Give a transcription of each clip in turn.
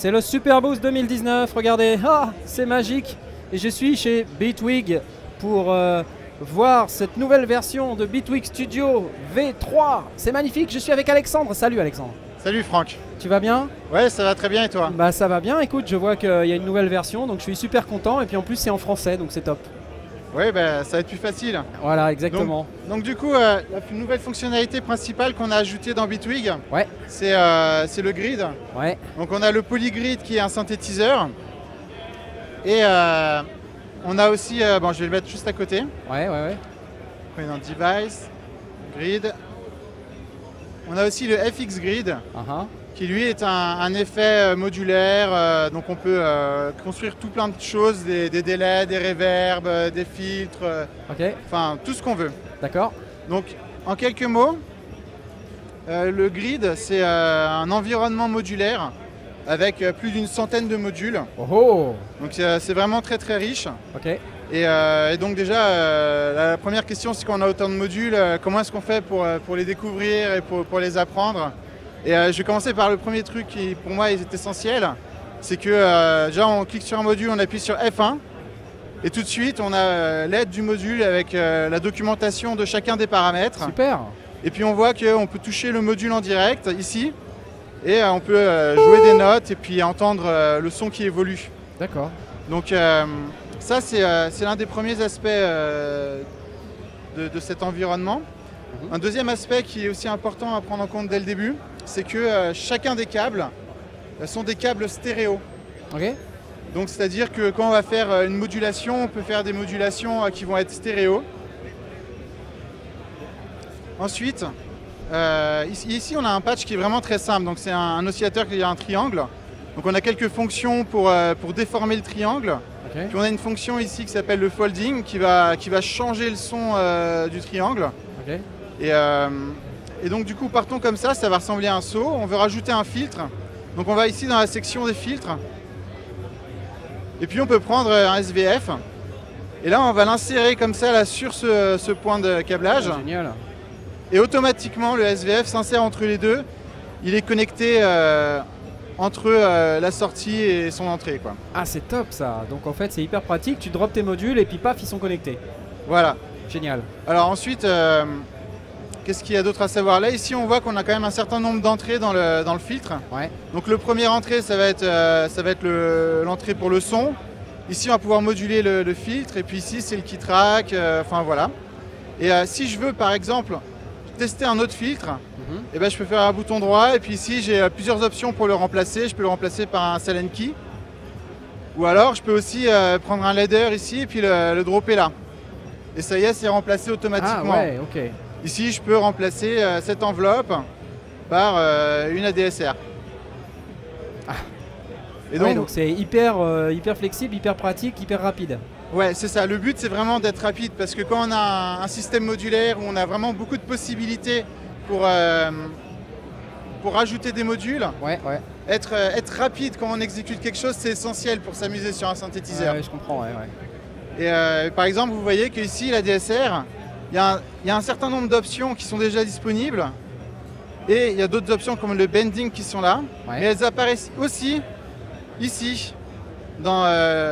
C'est le Super Boost 2019, regardez, ah, c'est magique. Et je suis chez Bitwig pour voir cette nouvelle version de Bitwig Studio V3. C'est magnifique, je suis avec Alexandre. Salut Alexandre. Salut Franck. Tu vas bien? Ouais, ça va très bien et toi? Bah ça va bien, écoute, je vois qu'il y a une nouvelle version, donc je suis super content. Et puis en plus c'est en français, donc c'est top. Ouais, bah, ça va être plus facile. Voilà, exactement. Donc du coup, la nouvelle fonctionnalité principale qu'on a ajoutée dans Bitwig, Ouais. c'est le grid. Ouais. Donc on a le polygrid qui est un synthétiseur. Et on a aussi, bon, je vais le mettre juste à côté. Ouais, ouais, ouais. On est dans Device, Grid. On a aussi le FX Grid, qui lui est un effet modulaire. Donc on peut construire tout plein de choses, des délais, des reverbs, des filtres, enfin tout ce qu'on veut. D'accord. Donc en quelques mots, le grid c'est un environnement modulaire avec plus d'une centaine de modules. Oh. Donc c'est vraiment très très riche. Ok. Et donc déjà, la première question c'est quand on a autant de modules, comment est-ce qu'on fait pour les découvrir et pour les apprendre? Et je vais commencer par le premier truc qui pour moi est essentiel. C'est que déjà on clique sur un module, on appuie sur F1 et tout de suite on a l'aide du module avec la documentation de chacun des paramètres. Super. Et puis on voit qu'on peut toucher le module en direct ici et on peut jouer des notes et puis entendre le son qui évolue. D'accord. Donc ça c'est l'un des premiers aspects de cet environnement. Un deuxième aspect qui est aussi important à prendre en compte dès le début, c'est que chacun des câbles sont des câbles stéréo. Ok. Donc c'est-à-dire que quand on va faire une modulation, on peut faire des modulations qui vont être stéréo. Ensuite, ici on a un patch qui est vraiment très simple. Donc c'est un oscillateur qui a un triangle. Donc on a quelques fonctions pour déformer le triangle. Okay. Puis on a une fonction ici qui s'appelle le folding qui va changer le son du triangle. Okay. Et donc du coup partons comme ça va ressembler à un saut. On veut rajouter un filtre. Donc on va ici dans la section des filtres. Et puis on peut prendre un SVF. Et là on va l'insérer comme ça là, sur ce point de câblage. Oh, génial. Et automatiquement le SVF s'insère entre les deux. Il est connecté entre la sortie et son entrée, quoi. Ah c'est top ça. Donc en fait c'est hyper pratique. Tu drops tes modules et puis paf ils sont connectés. Voilà. Génial. Alors ensuite, qu'est-ce qu'il y a d'autre à savoir? Là ici on voit qu'on a quand même un certain nombre d'entrées dans le filtre. Ouais. Donc le premier entrée ça va être l'entrée pour le son. Ici on va pouvoir moduler le filtre et puis ici c'est le key track, enfin voilà. Et si je veux par exemple tester un autre filtre, et ben, je peux faire un bouton droit et puis ici j'ai plusieurs options pour le remplacer. Je peux le remplacer par un Silent Key. Ou alors je peux aussi prendre un ladder ici et puis le dropper là. Et ça y est, c'est remplacé automatiquement. Ah ouais, ok. Ici je peux remplacer cette enveloppe par une ADSR. Ah. Et donc c'est hyper flexible, hyper pratique, hyper rapide. Ouais, c'est ça. Le but c'est vraiment d'être rapide parce que quand on a un système modulaire où on a vraiment beaucoup de possibilités pour rajouter des modules, être rapide quand on exécute quelque chose, c'est essentiel pour s'amuser sur un synthétiseur. Ouais, je comprends, ouais. Et par exemple, vous voyez qu'ici, la DSR, il y a un certain nombre d'options qui sont déjà disponibles et il y a d'autres options comme le bending qui sont là, mais elles apparaissent aussi ici dans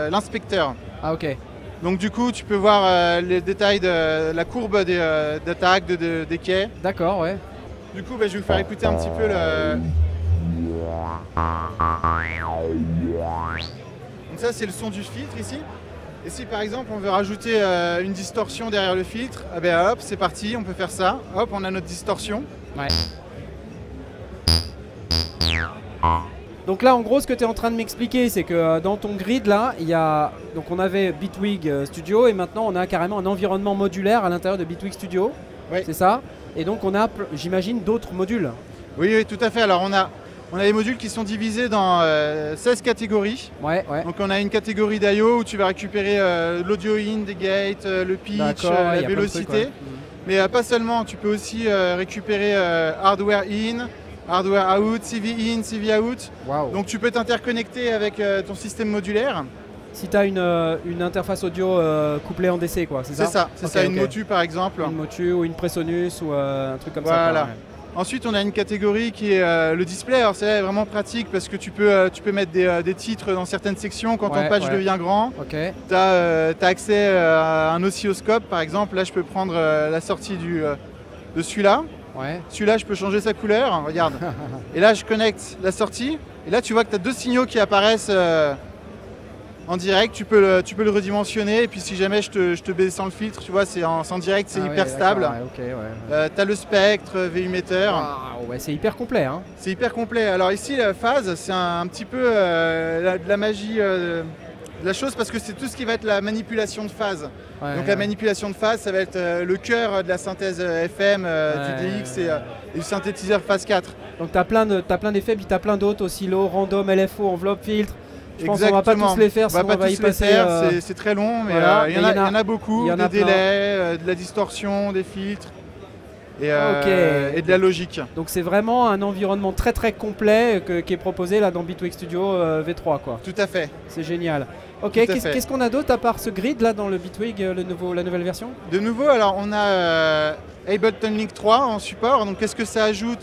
l'inspecteur. Ah ok. Donc du coup, tu peux voir les détails de la courbe d'attaque, des quais. D'accord, ouais. Du coup, je vais vous faire écouter un petit peu le... Donc ça, c'est le son du filtre ici. Et si par exemple, on veut rajouter une distorsion derrière le filtre, eh ben, hop, c'est parti, on peut faire ça. Hop, on a notre distorsion. Ouais. Donc là en gros ce que tu es en train de m'expliquer c'est que dans ton grid là donc on avait Bitwig Studio et maintenant on a carrément un environnement modulaire à l'intérieur de Bitwig Studio. C'est ça? Et donc on a j'imagine d'autres modules. Oui tout à fait. Alors on a des modules qui sont divisés dans 16 catégories. Donc on a une catégorie d'IO où tu vas récupérer l'audio in, des gates, le pitch, la vélocité. Mais pas seulement, tu peux aussi récupérer hardware in, hardware out, CV in, CV out. Wow. Donc tu peux t'interconnecter avec ton système modulaire. Si tu as une interface audio couplée en DC, quoi, c'est ça? C'est ça, une Motu par exemple. Une Motu ou une Presonus ou un truc comme ça. Voilà. Ensuite, on a une catégorie qui est le display. Alors, c'est vraiment pratique parce que tu peux mettre des titres dans certaines sections quand ton patch devient grand. Okay. Tu as accès à un oscilloscope, par exemple. Là, je peux prendre la sortie de celui-là. Ouais. Celui-là, je peux changer sa couleur. Regarde. Et là, je connecte la sortie. Et là, tu vois que tu as 2 signaux qui apparaissent en direct. Tu peux le redimensionner. Et puis, si jamais je te baisse sans le filtre, tu vois, c'est en direct, c'est hyper stable. Ouais, okay, tu as le spectre, VU-meter. Wow, ouais, c'est hyper complet. Hein. C'est hyper complet. Alors ici, la phase, c'est un petit peu de la magie de la chose parce que c'est tout ce qui va être la manipulation de phase. Ouais, donc la manipulation de phase, ça va être le cœur de la synthèse FM, du DX et du synthétiseur phase 4. Donc tu as plein d'effets, puis tu as plein d'autres, oscillo, random, LFO, enveloppe, filtre. Je pense qu'on va pas tous les faire, sinon on va y passer. C'est très long, mais voilà. il y en a beaucoup, des délais, de la distorsion, des filtres. Et de la logique. Donc c'est vraiment un environnement très très complet qui est proposé là dans Bitwig Studio V3 quoi. Tout à fait. C'est génial. Ok, qu'est-ce qu'on a d'autre à part ce grid là dans le Bitwig, la nouvelle version? De nouveau, alors on a Ableton Link 3 en support. Donc qu'est-ce que ça ajoute?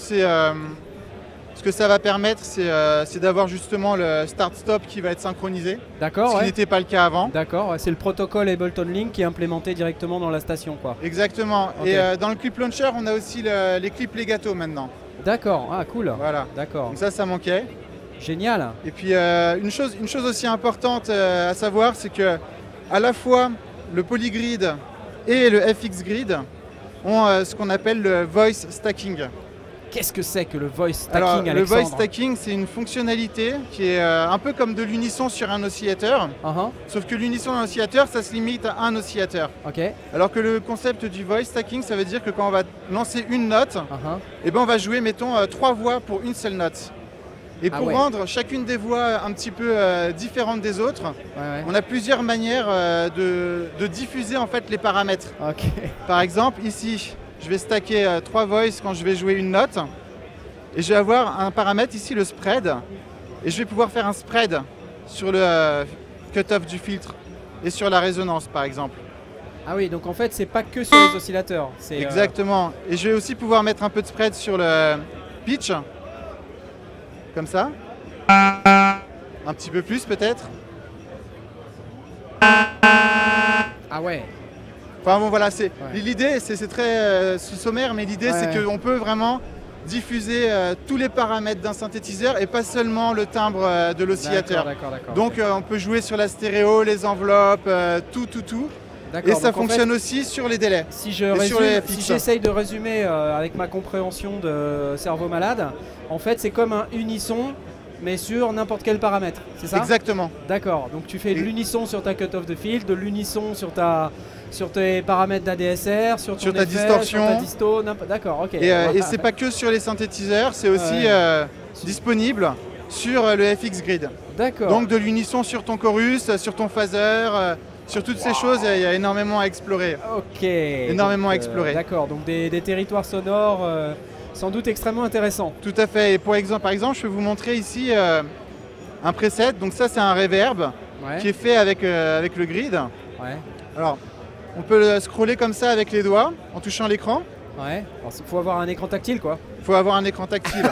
Ce que ça va permettre, c'est d'avoir justement le start-stop qui va être synchronisé. D'accord. Ce qui n'était pas le cas avant. D'accord, c'est le protocole Ableton Link qui est implémenté directement dans la station, quoi. Exactement. Okay. Et dans le clip launcher, on a aussi les clips Legato maintenant. D'accord, ah cool. Voilà. D'accord. Donc ça manquait. Génial. Et puis une chose aussi importante à savoir, c'est que à la fois le Polygrid et le FX Grid ont ce qu'on appelle le voice stacking. Qu'est-ce que c'est que le voice stacking, Alexandre? Le voice stacking, c'est une fonctionnalité qui est un peu comme de l'unisson sur un oscillateur. Sauf que l'unisson d'un oscillateur, ça se limite à un oscillateur. Okay. Alors que le concept du voice stacking, ça veut dire que quand on va lancer une note, et ben on va jouer, mettons, 3 voix pour une seule note. Et pour rendre chacune des voix un petit peu différente des autres, on a plusieurs manières de diffuser en fait les paramètres. Okay. Par exemple, ici, je vais stacker 3 voices quand je vais jouer une note. Et je vais avoir un paramètre ici, le spread. Et je vais pouvoir faire un spread sur le cut-off du filtre et sur la résonance, par exemple. Ah oui, donc en fait, c'est pas que sur les oscillateurs. Exactement. Et je vais aussi pouvoir mettre un peu de spread sur le pitch. Comme ça. Un petit peu plus, peut-être. Ah ouais. Enfin bon voilà, l'idée, c'est très sommaire, mais l'idée c'est qu'on peut vraiment diffuser tous les paramètres d'un synthétiseur et pas seulement le timbre de l'oscillateur. Donc on peut jouer sur la stéréo, les enveloppes, tout. Et ça fonctionne aussi sur les délais. Si j'essaye de résumer avec ma compréhension de cerveau malade, en fait c'est comme un unisson mais sur n'importe quel paramètre, c'est ça? Exactement. D'accord, donc tu fais de l'unisson sur ta cut-off de field, de l'unisson sur tes paramètres d'ADSR, sur ta distorsion, sur ta disto, d'accord, ok. Et c'est pas que sur les synthétiseurs, c'est aussi disponible sur le FX Grid. D'accord. Donc de l'unisson sur ton chorus, sur ton phaser, sur toutes ces choses, il y a énormément à explorer. Ok. Énormément à explorer. D'accord, donc des territoires sonores sans doute extrêmement intéressants. Tout à fait. Et par exemple, je peux vous montrer ici un preset. Donc ça, c'est un reverb qui est fait avec le grid. Ouais. Alors, on peut le scroller comme ça avec les doigts en touchant l'écran. Ouais. Il faut avoir un écran tactile, quoi. Il faut avoir un écran tactile.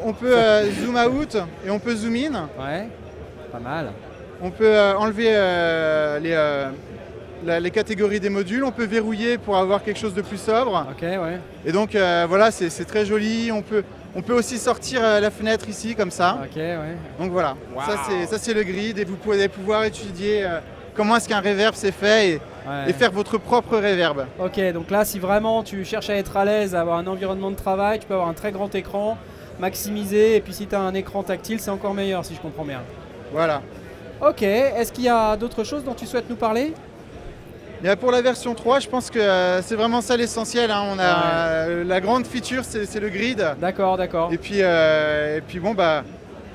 on peut zoom out et on peut zoom in. Ouais. Pas mal. On peut enlever les catégories des modules, on peut verrouiller pour avoir quelque chose de plus sobre. Ok, ouais. Et donc voilà, c'est très joli. On peut aussi sortir la fenêtre ici comme ça. Ok, ouais. Donc voilà, wow. Ça c'est le grid et vous pouvez pouvoir étudier comment est-ce qu'un reverb s'est fait et faire votre propre reverb. Ok, donc là si vraiment tu cherches à être à l'aise, à avoir un environnement de travail, tu peux avoir un très grand écran, maximisé, et puis si tu as un écran tactile c'est encore meilleur si je comprends bien. Voilà. Ok, est-ce qu'il y a d'autres choses dont tu souhaites nous parler? Pour la version 3, je pense que c'est vraiment ça l'essentiel. Hein. On a la grande feature, c'est le grid. D'accord. Et puis bon,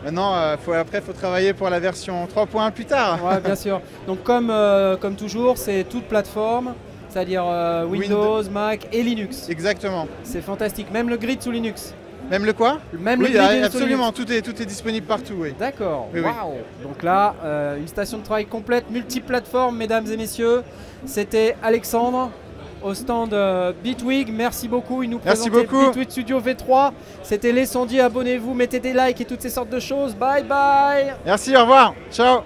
maintenant, il faut travailler pour la version 3.1 plus tard. Ouais, bien sûr. Donc comme toujours, c'est toute plateforme, c'est-à-dire Windows, Mac et Linux. Exactement. C'est fantastique. Même le grid sous Linux. Même le quoi? Même le grid absolument. Tout est disponible partout. Oui. D'accord. Oui, wow. Oui. Donc là, une station de travail complète, multiplateforme, mesdames et messieurs. C'était Alexandre. au stand Bitwig. Merci beaucoup. Il nous Merci présentait beaucoup. Bitwig Studio V3. C'était Les Sondiers. Abonnez-vous, mettez des likes et toutes ces sortes de choses. Bye bye. Merci, au revoir. Ciao.